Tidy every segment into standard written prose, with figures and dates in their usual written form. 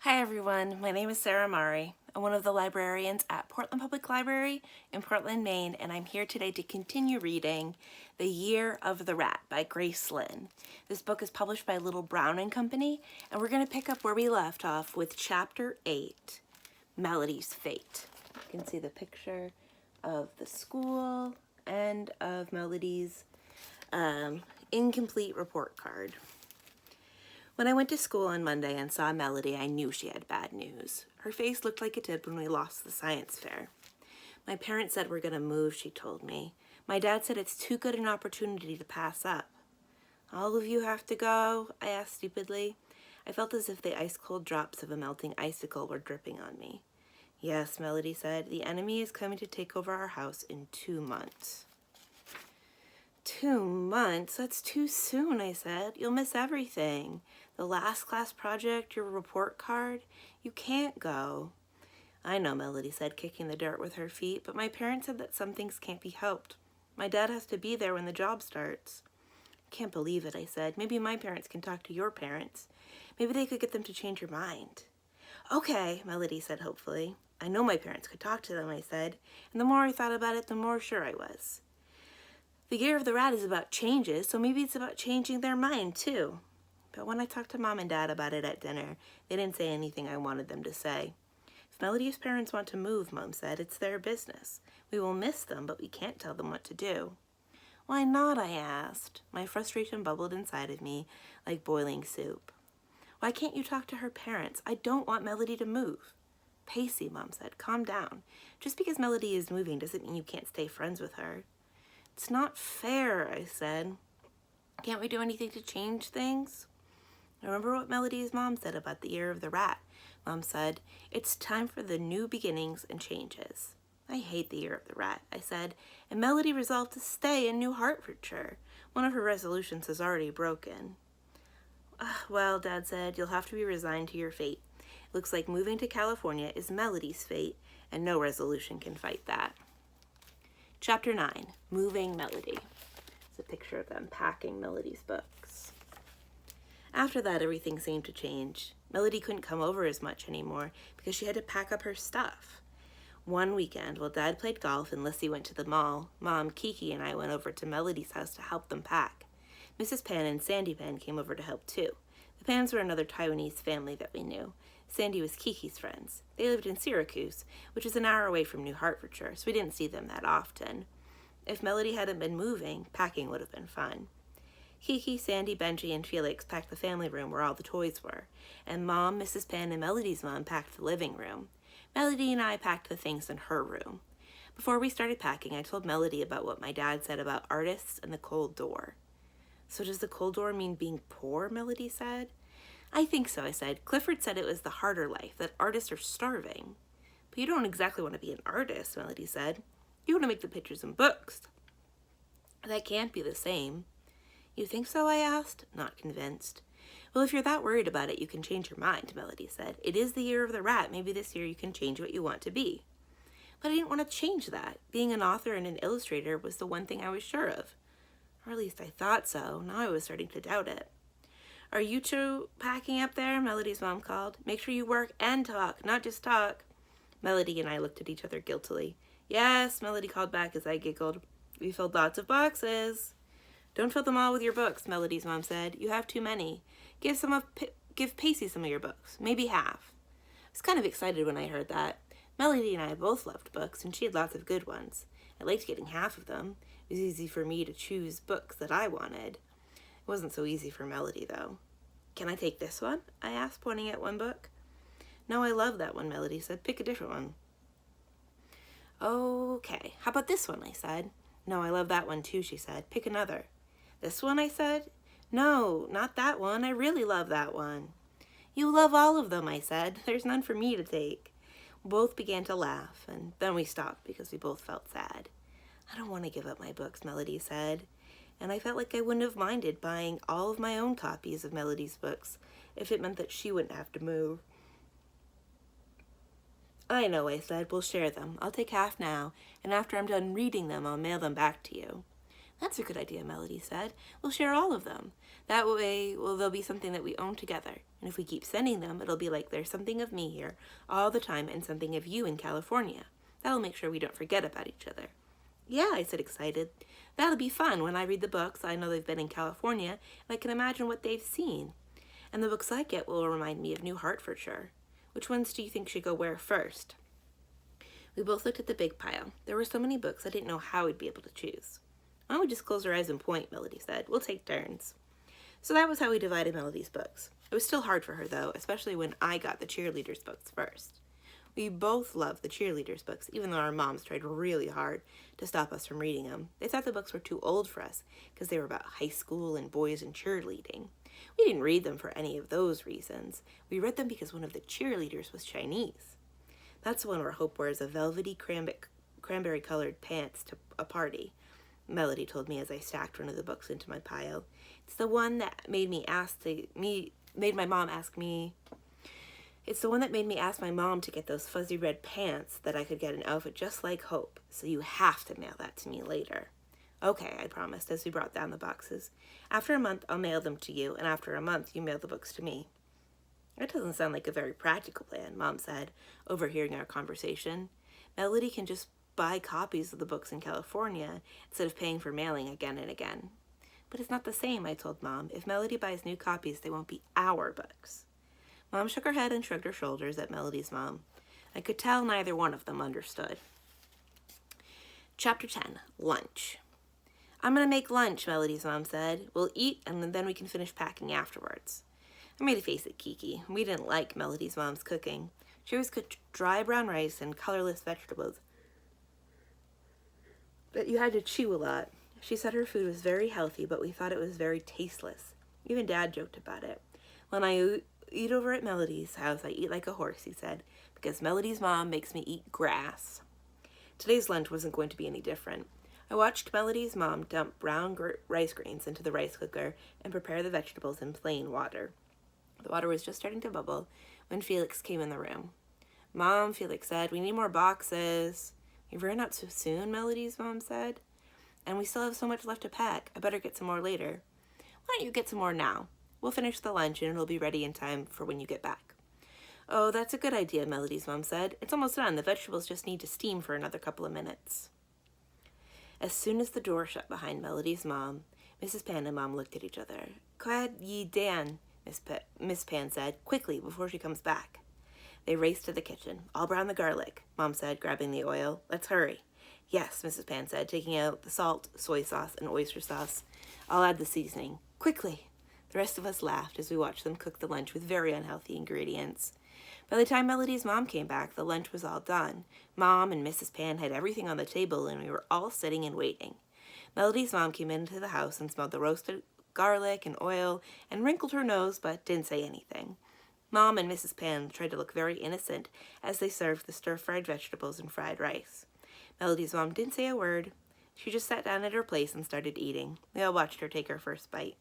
Hi everyone, my name is Sarah Mari. I'm one of the librarians at Portland Public Library in Portland, Maine, and I'm here today to continue reading The Year of the Rat by Grace Lin. This book is published by Little Brown and Company, and we're going to pick up where we left off with Chapter 8, Melody's Fate. You can see the picture of the school and of Melody's incomplete report card. When I went to school on Monday and saw Melody, I knew she had bad news. Her face looked like it did when we lost the science fair. My parents said we're going to move, she told me. My dad said it's too good an opportunity to pass up. All of you have to go? I asked stupidly. I felt as if the ice-cold drops of a melting icicle were dripping on me. Yes, Melody said, the enemy is coming to take over our house in 2 months. 2 months? That's too soon, I said. You'll miss everything. The last class project, your report card. You can't go. I know, Melody said, kicking the dirt with her feet, but my parents said that some things can't be helped. My dad has to be there when the job starts. I can't believe it, I said. Maybe my parents can talk to your parents. Maybe they could get them to change your mind. Okay, Melody said hopefully. I know my parents could talk to them, I said, and the more I thought about it, the more sure I was. The Year of the Rat is about changes, so maybe it's about changing their mind, too. But when I talked to Mom and Dad about it at dinner, they didn't say anything I wanted them to say. If Melody's parents want to move, Mom said, it's their business. We will miss them, but we can't tell them what to do. Why not, I asked. My frustration bubbled inside of me like boiling soup. Why can't you talk to her parents? I don't want Melody to move. Pacey, Mom said, calm down. Just because Melody is moving doesn't mean you can't stay friends with her. It's not fair, I said. Can't we do anything to change things? I remember what Melody's mom said about the Year of the Rat. Mom said, it's time for the new beginnings and changes. I hate the Year of the Rat, I said, and Melody resolved to stay in New Hertfordshire. One of her resolutions is already broken. Well, Dad said, you'll have to be resigned to your fate. It looks like moving to California is Melody's fate, and no resolution can fight that. Chapter 9, Moving Melody. It's a picture of them packing Melody's books. After that, everything seemed to change. Melody couldn't come over as much anymore because she had to pack up her stuff. One weekend, while Dad played golf and Lissy went to the mall, Mom, Kiki, and I went over to Melody's house to help them pack. Mrs. Pan and Sandy Pan came over to help too. The Pans were another Taiwanese family that we knew. Sandy was Kiki's friends. They lived in Syracuse, which is an hour away from New Hertfordshire, so we didn't see them that often. If Melody hadn't been moving, packing would have been fun. Kiki, Sandy, Benji, and Felix packed the family room where all the toys were, and Mom, Mrs. Pan, and Melody's mom packed the living room. Melody and I packed the things in her room. Before we started packing, I told Melody about what my dad said about artists and the cold door. So does the cold door mean being poor, Melody said. I think so, I said. Clifford said it was the harder life, that artists are starving. But you don't exactly want to be an artist, Melody said. You want to make the pictures and books. That can't be the same. You think so, I asked, not convinced. Well, if you're that worried about it, you can change your mind, Melody said. It is the Year of the Rat. Maybe this year you can change what you want to be. But I didn't want to change that. Being an author and an illustrator was the one thing I was sure of. Or at least I thought so. Now I was starting to doubt it. Are you two packing up there? Melody's mom called. Make sure you work and talk, not just talk. Melody and I looked at each other guiltily. Yes, Melody called back as I giggled. We filled lots of boxes. Don't fill them all with your books, Melody's mom said. You have too many. Give Pacey some of your books, maybe half. I was kind of excited when I heard that. Melody and I both loved books, and she had lots of good ones. I liked getting half of them. It was easy for me to choose books that I wanted. It wasn't so easy for Melody, though. Can I take this one? I asked, pointing at one book. No, I love that one, Melody said. Pick a different one. Okay, how about this one, I said. No, I love that one too, she said. Pick another. This one, I said. No, not that one. I really love that one. You love all of them, I said. There's none for me to take. We both began to laugh, and then we stopped because we both felt sad. I don't want to give up my books, Melody said. And I felt like I wouldn't have minded buying all of my own copies of Melody's books if it meant that she wouldn't have to move. I know, I said. We'll share them. I'll take half now, and after I'm done reading them, I'll mail them back to you. That's a good idea, Melody said. We'll share all of them. That way, well, there'll be something that we own together. And if we keep sending them, it'll be like there's something of me here all the time and something of you in California. That'll make sure we don't forget about each other. Yeah, I said, excited. That'll be fun. When I read the books, I know they've been in California, and I can imagine what they've seen. And the books I get will remind me of New Hertfordshire. Which ones do you think should go where first? We both looked at the big pile. There were so many books I didn't know how we'd be able to choose. Why don't we just close our eyes and point, Melody said. We'll take turns. So that was how we divided Melody's books. It was still hard for her, though, especially when I got the cheerleaders' books first. We both loved the cheerleaders' books, even though our moms tried really hard to stop us from reading them. They thought the books were too old for us because they were about high school and boys and cheerleading. We didn't read them for any of those reasons. We read them because one of the cheerleaders was Chinese. That's the one where Hope wears a velvety cranberry-colored pants to a party, Melody told me as I stacked one of the books into my pile. It's the one that made my mom ask my mom to get those fuzzy red pants that I could get an outfit just like Hope, so you have to mail that to me later. Okay, I promised as we brought down the boxes. After a month, I'll mail them to you, and after a month, you mail the books to me. That doesn't sound like a very practical plan, Mom said, overhearing our conversation. Melody can just buy copies of the books in California instead of paying for mailing again and again. But it's not the same, I told Mom. If Melody buys new copies, they won't be our books. Mom shook her head and shrugged her shoulders at Melody's mom. I could tell neither one of them understood. Chapter 10, Lunch. I'm going to make lunch, Melody's mom said. We'll eat and then we can finish packing afterwards. I made a face at Kiki. We didn't like Melody's mom's cooking. She always cooked dry brown rice and colorless vegetables that you had to chew a lot. She said her food was very healthy, but we thought it was very tasteless. Even Dad joked about it. When I eat over at Melody's house, I eat like a horse, he said, because Melody's mom makes me eat grass. Today's lunch wasn't going to be any different. I watched Melody's mom dump brown rice grains into the rice cooker and prepare the vegetables in plain water. The water was just starting to bubble when Felix came in the room. Mom, Felix said, we need more boxes. We've run out so soon, Melody's mom said. And we still have so much left to pack. I better get some more later. Why don't you get some more now? We'll finish the lunch and it'll be ready in time for when you get back. Oh, that's a good idea, Melody's mom said. It's almost done. The vegetables just need to steam for another couple of minutes. As soon as the door shut behind Melody's mom, Mrs. Pan and Mom looked at each other. Quad ye Dan, Miss Pan said, quickly, before she comes back. They raced to the kitchen. I'll brown the garlic, Mom said, grabbing the oil. Let's hurry. Yes, Mrs. Pan said, taking out the salt, soy sauce, and oyster sauce. I'll add the seasoning. Quickly. The rest of us laughed as we watched them cook the lunch with very unhealthy ingredients. By the time Melody's mom came back, the lunch was all done. Mom and Mrs. Pan had everything on the table, and we were all sitting and waiting. Melody's mom came into the house and smelled the roasted garlic and oil and wrinkled her nose but didn't say anything. Mom and Mrs. Pan tried to look very innocent as they served the stir-fried vegetables and fried rice. Melody's mom didn't say a word. She just sat down at her place and started eating. We all watched her take her first bite.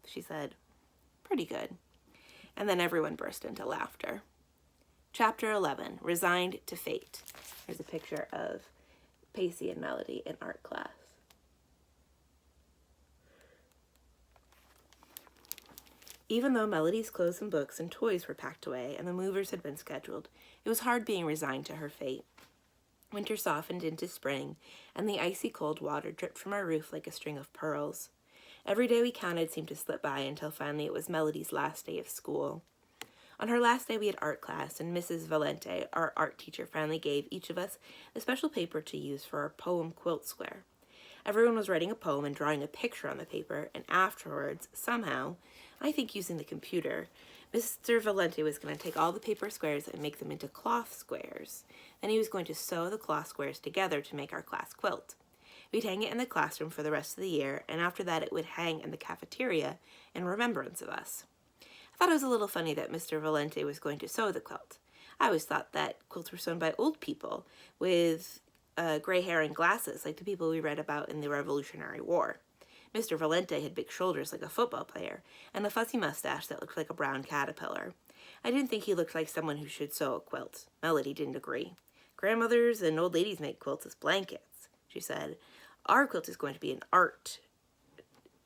She said. Pretty good. And then everyone burst into laughter. Chapter 11, Resigned to Fate. Here's a picture of Pacey and Melody in art class. Even though Melody's clothes and books and toys were packed away and the movers had been scheduled, it was hard being resigned to her fate. Winter softened into spring, and the icy cold water dripped from our roof like a string of pearls. Every day we counted seemed to slip by until finally it was Melody's last day of school. On her last day we had art class, and Mrs. Valente, our art teacher, finally gave each of us a special paper to use for our poem quilt square. Everyone was writing a poem and drawing a picture on the paper, and afterwards, somehow, I think using the computer, Mr. Valente was going to take all the paper squares and make them into cloth squares. Then he was going to sew the cloth squares together to make our class quilt. We'd hang it in the classroom for the rest of the year, and after that it would hang in the cafeteria in remembrance of us. I thought it was a little funny that Mr. Valente was going to sew the quilt. I always thought that quilts were sewn by old people with gray hair and glasses, like the people we read about in the Revolutionary War. Mr. Valente had big shoulders like a football player, and a fuzzy mustache that looked like a brown caterpillar. I didn't think he looked like someone who should sew a quilt. Melody didn't agree. Grandmothers and old ladies make quilts as blankets, she said. Our quilt is going to be art,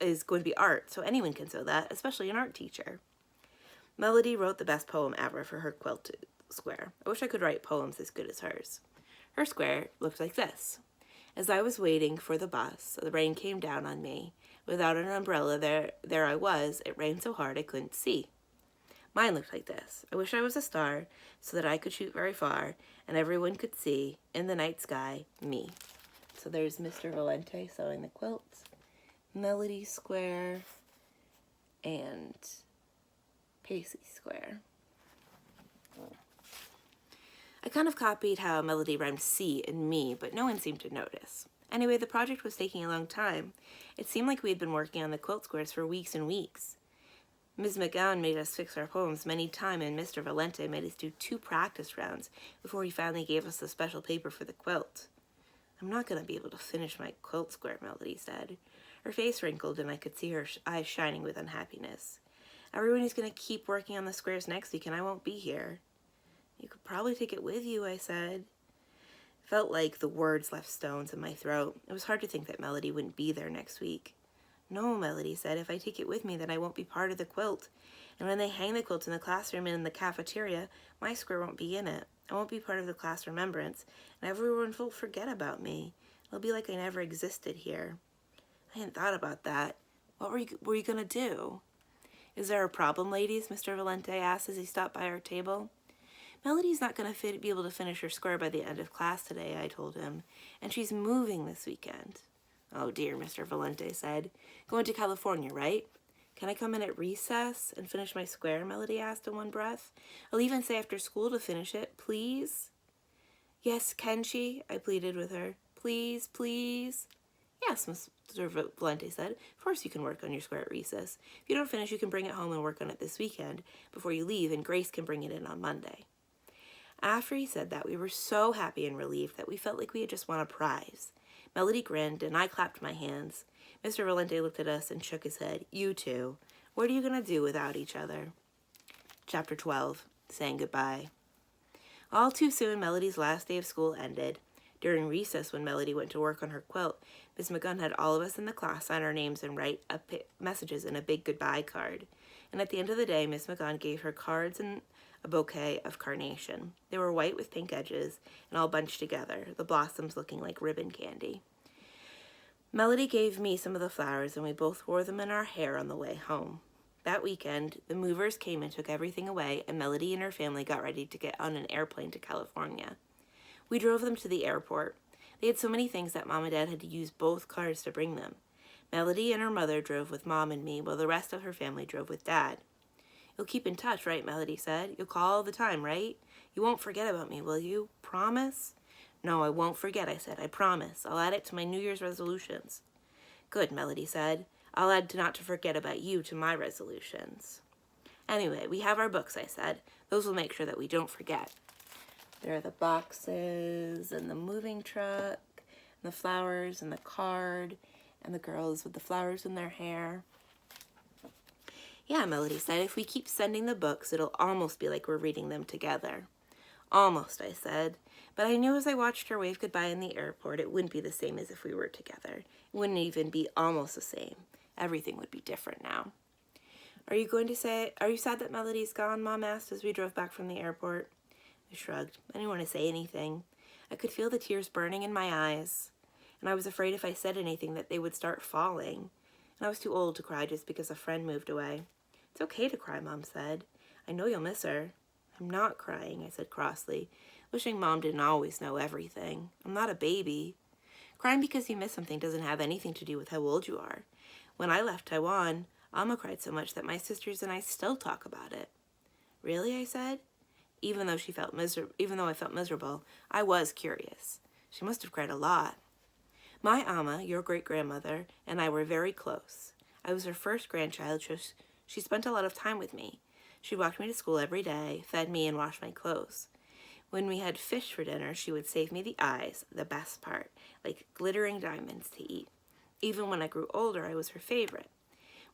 so anyone can sew that, especially an art teacher. Melody wrote the best poem ever for her quilt square. I wish I could write poems as good as hers. Her square looked like this. As I was waiting for the bus, the rain came down on me. Without an umbrella, there I was. It rained so hard I couldn't see. Mine looked like this. I wish I was a star so that I could shoot very far and everyone could see in the night sky me. So there's Mr. Valente sewing the quilts, Melody square, and Pacey square. I kind of copied how Melody rhymed C and me, but no one seemed to notice. Anyway, the project was taking a long time. It seemed like we had been working on the quilt squares for weeks and weeks. Ms. McGowan made us fix our poems many times, and Mr. Valente made us do 2 practice rounds before he finally gave us the special paper for the quilt. I'm not going to be able to finish my quilt square, Melody said. Her face wrinkled, and I could see her eyes shining with unhappiness. Everyone is going to keep working on the squares next week, and I won't be here. You could probably take it with you, I said. Felt like the words left stones in my throat. It was hard to think that Melody wouldn't be there next week. No, Melody said, if I take it with me, then I won't be part of the quilt. And when they hang the quilt in the classroom and in the cafeteria, my square won't be in it. I won't be part of the class remembrance, and everyone will forget about me. It'll be like I never existed here. I hadn't thought about that. What were you going to do? Is there a problem, ladies? Mr. Valente asked as he stopped by our table. Melody's not going to be able to finish her square by the end of class today, I told him, and she's moving this weekend. Oh dear, Mr. Valente said. Going to California, right? Can I come in at recess and finish my square? Melody asked in one breath. I'll even stay after school to finish it, please. Yes, can she? I pleaded with her. Please, please. Yes, Mr. Valente said. Of course you can work on your square at recess. If you don't finish, you can bring it home and work on it this weekend before you leave, and Grace can bring it in on Monday. After he said that, we were so happy and relieved that we felt like we had just won a prize. Melody grinned, and I clapped my hands. Mr. Valente looked at us and shook his head. You two, what are you going to do without each other? Chapter 12, Saying Goodbye. All too soon, Melody's last day of school ended. During recess, when Melody went to work on her quilt, Miss McGunn had all of us in the class sign our names and write messages in a big goodbye card. And at the end of the day, Miss McGunn gave her cards and a bouquet of carnation. They were white with pink edges and all bunched together, the blossoms looking like ribbon candy. Melody gave me some of the flowers, and we both wore them in our hair on the way home. That weekend, the movers came and took everything away, and Melody and her family got ready to get on an airplane to California. We drove them to the airport. They had so many things that Mom and Dad had to use both cars to bring them. Melody and her mother drove with Mom and me, while the rest of her family drove with Dad. You'll keep in touch, right? Melody said. You'll call all the time, right? You won't forget about me, will you? Promise? No, I won't forget, I said. I promise. I'll add it to my New Year's resolutions. Good, Melody said. I'll add not to forget about you to my resolutions. Anyway, we have our books, I said. Those will make sure that we don't forget. There are the boxes and the moving truck and the flowers and the card and the girls with the flowers in their hair. Yeah, Melody said, if we keep sending the books, it'll almost be like we're reading them together. Almost, I said. But I knew as I watched her wave goodbye in the airport, it wouldn't be the same as if we were together. It wouldn't even be almost the same. Everything would be different now. Are you sad that Melody's gone? Mom asked as we drove back from the airport. I shrugged. I didn't want to say anything. I could feel the tears burning in my eyes, and I was afraid if I said anything that they would start falling. And I was too old to cry just because a friend moved away. It's okay to cry, Mom said. I know you'll miss her. I'm not crying, I said crossly, wishing Mom didn't always know everything. I'm not a baby. Crying because you miss something doesn't have anything to do with how old you are. When I left Taiwan, Alma cried so much that my sisters and I still talk about it. Really, I said. Even though I felt miserable, I was curious. She must have cried a lot. My Alma, your great-grandmother, and I were very close. I was her first grandchild, so she spent a lot of time with me. She walked me to school every day, fed me, and washed my clothes. When we had fish for dinner, she would save me the eyes, the best part, like glittering diamonds to eat. Even when I grew older, I was her favorite.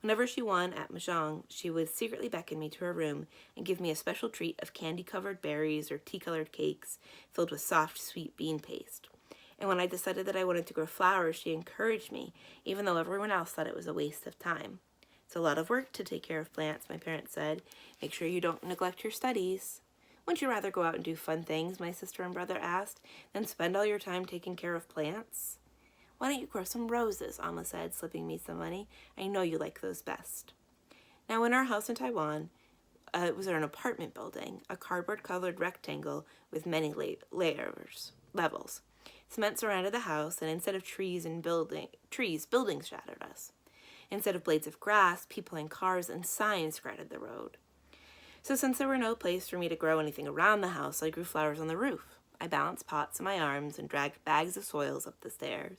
Whenever she won at Mahjong, she would secretly beckon me to her room and give me a special treat of candy-covered berries or tea-colored cakes filled with soft, sweet bean paste. And when I decided that I wanted to grow flowers, she encouraged me, even though everyone else thought it was a waste of time. It's a lot of work to take care of plants, my parents said. Make sure you don't neglect your studies. Wouldn't you rather go out and do fun things, my sister and brother asked, than spend all your time taking care of plants? Why don't you grow some roses, Amma said, slipping me some money. I know you like those best. Now, in our house in Taiwan, it was an apartment building, a cardboard-colored rectangle with many levels. Cement surrounded the house, and instead of buildings shadowed us. Instead of blades of grass, people and cars and signs guarded the road. So since there were no place for me to grow anything around the house, I grew flowers on the roof. I balanced pots in my arms and dragged bags of soils up the stairs.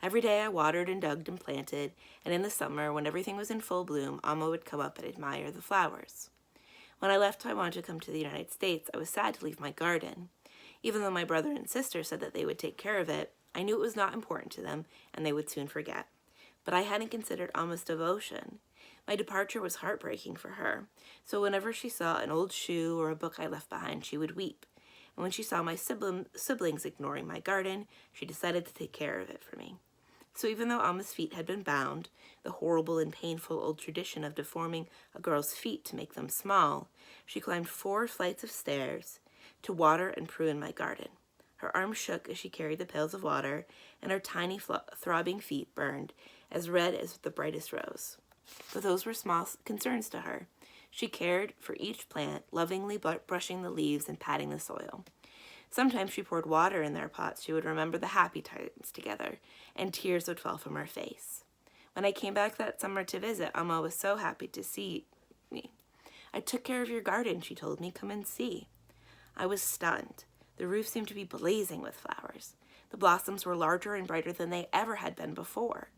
Every day I watered and dug and planted, and in the summer, when everything was in full bloom, Amma would come up and admire the flowers. When I left Taiwan to come to the United States, I was sad to leave my garden. Even though my brother and sister said that they would take care of it, I knew it was not important to them, and they would soon forget. But I hadn't considered Amma's devotion. My departure was heartbreaking for her, so whenever she saw an old shoe or a book I left behind, she would weep. And when she saw my siblings ignoring my garden, she decided to take care of it for me. So even though Amma's feet had been bound, the horrible and painful old tradition of deforming a girl's feet to make them small, she climbed 4 flights of stairs to water and prune my garden. Her arms shook as she carried the pails of water, and her tiny throbbing feet burned as red as the brightest rose. But those were small concerns to her. She cared for each plant, lovingly brushing the leaves and patting the soil. Sometimes she poured water in their pots. She would remember the happy times together, and tears would fall from her face. When I came back that summer to visit, Amma was so happy to see me. I took care of your garden, she told me. Come and see. I was stunned. The roof seemed to be blazing with flowers. The blossoms were larger and brighter than they ever had been before.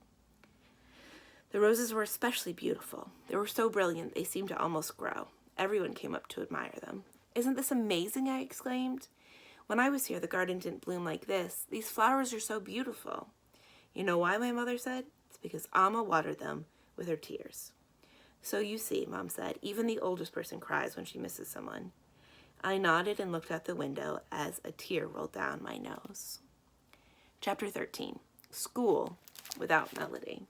The roses were especially beautiful. They were so brilliant they seemed to almost grow. Everyone came up to admire them. Isn't this amazing? I exclaimed. When I was here, the garden didn't bloom like this. These flowers are so beautiful. You know why, my mother said? It's because Amma watered them with her tears. So you see, Mom said, even the oldest person cries when she misses someone. I nodded and looked out the window as a tear rolled down my nose. Chapter 13. School without Melody.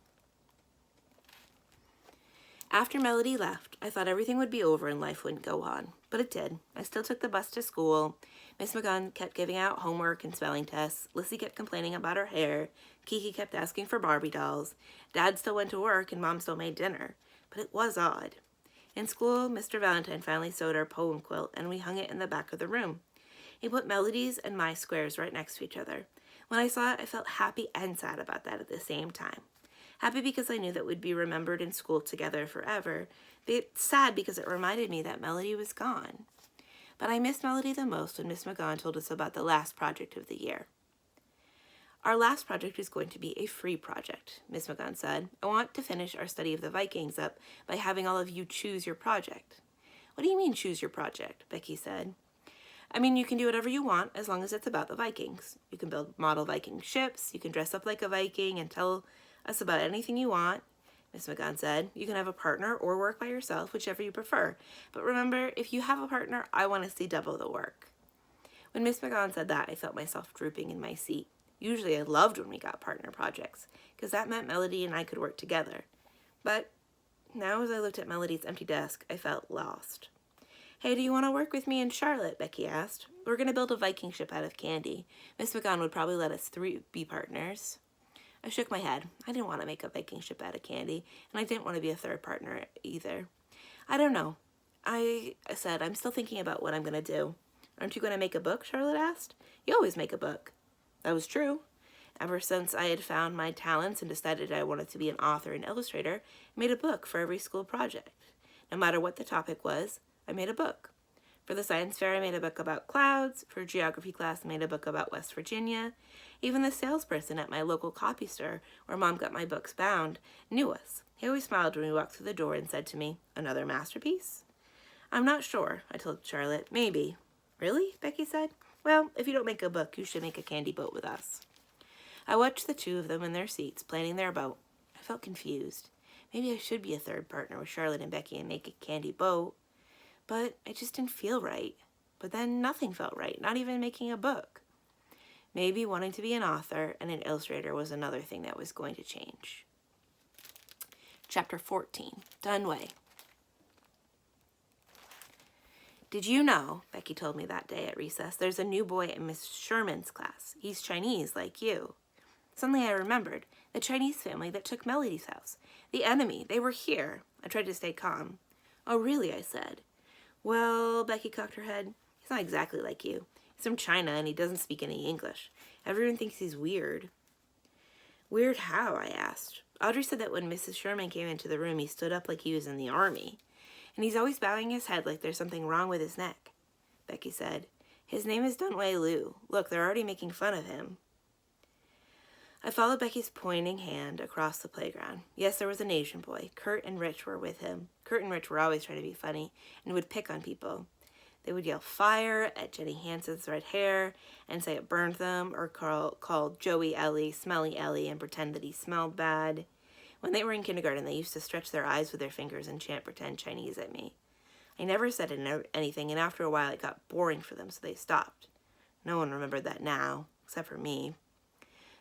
After Melody left, I thought everything would be over and life wouldn't go on. But it did. I still took the bus to school. Miss McGunn kept giving out homework and spelling tests. Lissy kept complaining about her hair. Kiki kept asking for Barbie dolls. Dad still went to work and Mom still made dinner. But it was odd. In school, Mr. Valentine finally sewed our poem quilt and we hung it in the back of the room. He put Melody's and my squares right next to each other. When I saw it, I felt happy and sad about that at the same time. Happy because I knew that we'd be remembered in school together forever, but sad because it reminded me that Melody was gone. But I missed Melody the most when Miss McGonn told us about the last project of the year. Our last project is going to be a free project, Miss McGonn said. I want to finish our study of the Vikings up by having all of you choose your project. What do you mean choose your project? Becky said. I mean, you can do whatever you want as long as it's about the Vikings. You can build model Viking ships, you can dress up like a Viking and tell us about anything you want, Miss McGonn said. You can have a partner or work by yourself, whichever you prefer. But remember, if you have a partner, I want to see double the work. When Miss McGonn said that, I felt myself drooping in my seat. Usually I loved when we got partner projects, because that meant Melody and I could work together. But now as I looked at Melody's empty desk, I felt lost. Hey, do you want to work with me and Charlotte? Becky asked. We're going to build a Viking ship out of candy. Miss McGonn would probably let us 3 be partners. I shook my head. I didn't want to make a Viking ship out of candy, and I didn't want to be a third partner either. I don't know. I said, I'm still thinking about what I'm going to do. Aren't you going to make a book? Charlotte asked. You always make a book. That was true. Ever since I had found my talents and decided I wanted to be an author and illustrator, I made a book for every school project. No matter what the topic was, I made a book. For the science fair, I made a book about clouds. For geography class, I made a book about West Virginia. Even the salesperson at my local copy store, where Mom got my books bound, knew us. He always smiled when we walked through the door and said to me, "Another masterpiece?" I'm not sure, I told Charlotte. Maybe. Really? Becky said. Well, if you don't make a book, you should make a candy boat with us. I watched the 2 of them in their seats, planning their boat. I felt confused. Maybe I should be a third partner with Charlotte and Becky and make a candy boat. But it just didn't feel right. But then nothing felt right, not even making a book. Maybe wanting to be an author and an illustrator was another thing that was going to change. Chapter 14, Dunway. Did you know, Becky told me that day at recess, there's a new boy in Miss Sherman's class. He's Chinese, like you. Suddenly I remembered the Chinese family that took Melody's house. The enemy, they were here. I tried to stay calm. Oh, really, I said. Well, Becky cocked her head. He's not exactly like you. He's from China and he doesn't speak any English. Everyone thinks he's weird. Weird how? I asked. Audrey said that when Mrs. Sherman came into the room, he stood up like he was in the army. And he's always bowing his head like there's something wrong with his neck. Becky said, his name is Dunway Liu. Look, they're already making fun of him. I followed Becky's pointing hand across the playground. Yes, there was an Asian boy. Kurt and Rich were with him. Kurt and Rich were always trying to be funny and would pick on people. They would yell fire at Jenny Hansen's red hair and say it burned them, or call Joey Ellie Smelly Ellie and pretend that he smelled bad. When they were in kindergarten, they used to stretch their eyes with their fingers and chant pretend Chinese at me. I never said anything, and after a while it got boring for them, so they stopped. No one remembered that now, except for me.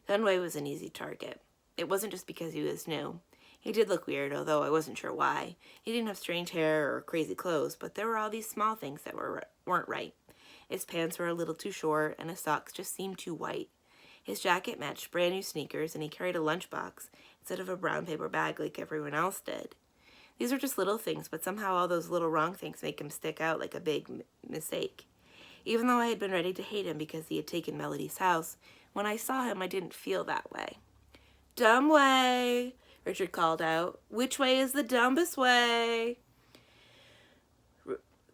Dunway was an easy target. It wasn't just because he was new. He did look weird, although I wasn't sure why. He didn't have strange hair or crazy clothes, but there were all these small things that weren't right. His pants were a little too short, and his socks just seemed too white. His jacket matched brand new sneakers, and he carried a lunchbox instead of a brown paper bag like everyone else did. These were just little things, but somehow all those little wrong things make him stick out like a big mistake. Even though I had been ready to hate him because he had taken Melody's house, when I saw him, I didn't feel that way. Dunway, Richard called out. Which way is the dumbest way?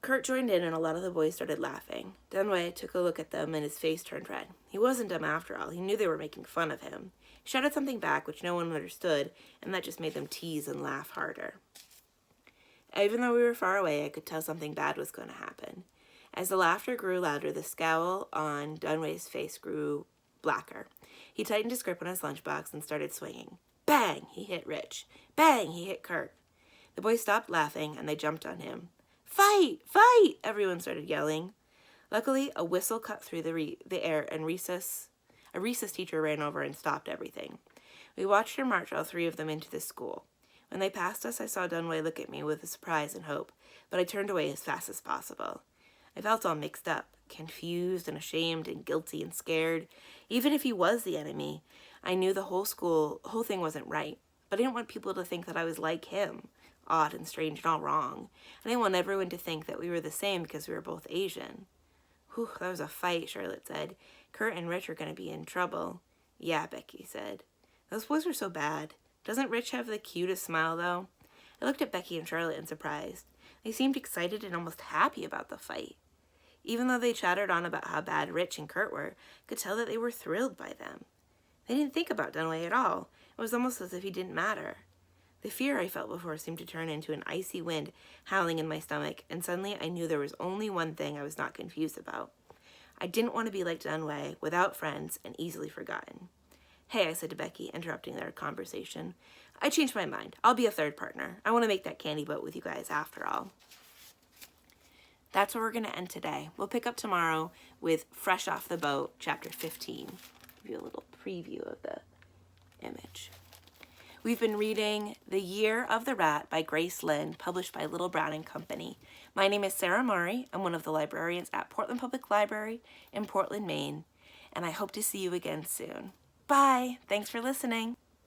Kurt joined in and a lot of the boys started laughing. Dunway took a look at them and his face turned red. He wasn't dumb after all. He knew they were making fun of him. He shouted something back which no one understood, and that just made them tease and laugh harder. Even though we were far away, I could tell something bad was going to happen. As the laughter grew louder, the scowl on Dunway's face grew blacker. He tightened his grip on his lunchbox and started swinging. Bang! He hit Rich. Bang! He hit Kurt. The boys stopped laughing and they jumped on him. Fight! Fight! Everyone started yelling. Luckily, a whistle cut through the air and a recess teacher ran over and stopped everything. We watched her march all three of them into the school. When they passed us, I saw Dunway look at me with surprise and hope, but I turned away as fast as possible. I felt all mixed up, confused and ashamed and guilty and scared. Even if he was the enemy, I knew the whole thing wasn't right, but I didn't want people to think that I was like him, odd and strange and all wrong. I didn't want everyone to think that we were the same because we were both Asian. Whew, that was a fight, Charlotte said. Kurt and Rich are going to be in trouble. Yeah, Becky said. Those boys were so bad. Doesn't Rich have the cutest smile, though? I looked at Becky and Charlotte in surprise. They seemed excited and almost happy about the fight. Even though they chattered on about how bad Rich and Kurt were, I could tell that they were thrilled by them. They didn't think about Dunway at all. It was almost as if he didn't matter. The fear I felt before seemed to turn into an icy wind howling in my stomach, and suddenly I knew there was only one thing I was not confused about. I didn't want to be like Dunway, without friends, and easily forgotten. Hey, I said to Becky, interrupting their conversation. I changed my mind. I'll be a third partner. I want to make that candy boat with you guys after all. That's where we're going to end today. We'll pick up tomorrow with Fresh Off the Boat, Chapter 15. Give you a little preview of the image. We've been reading The Year of the Rat by Grace Lin, published by Little Brown & Company. My name is Sarah Murray. I'm one of the librarians at Portland Public Library in Portland, Maine, and I hope to see you again soon. Bye. Thanks for listening.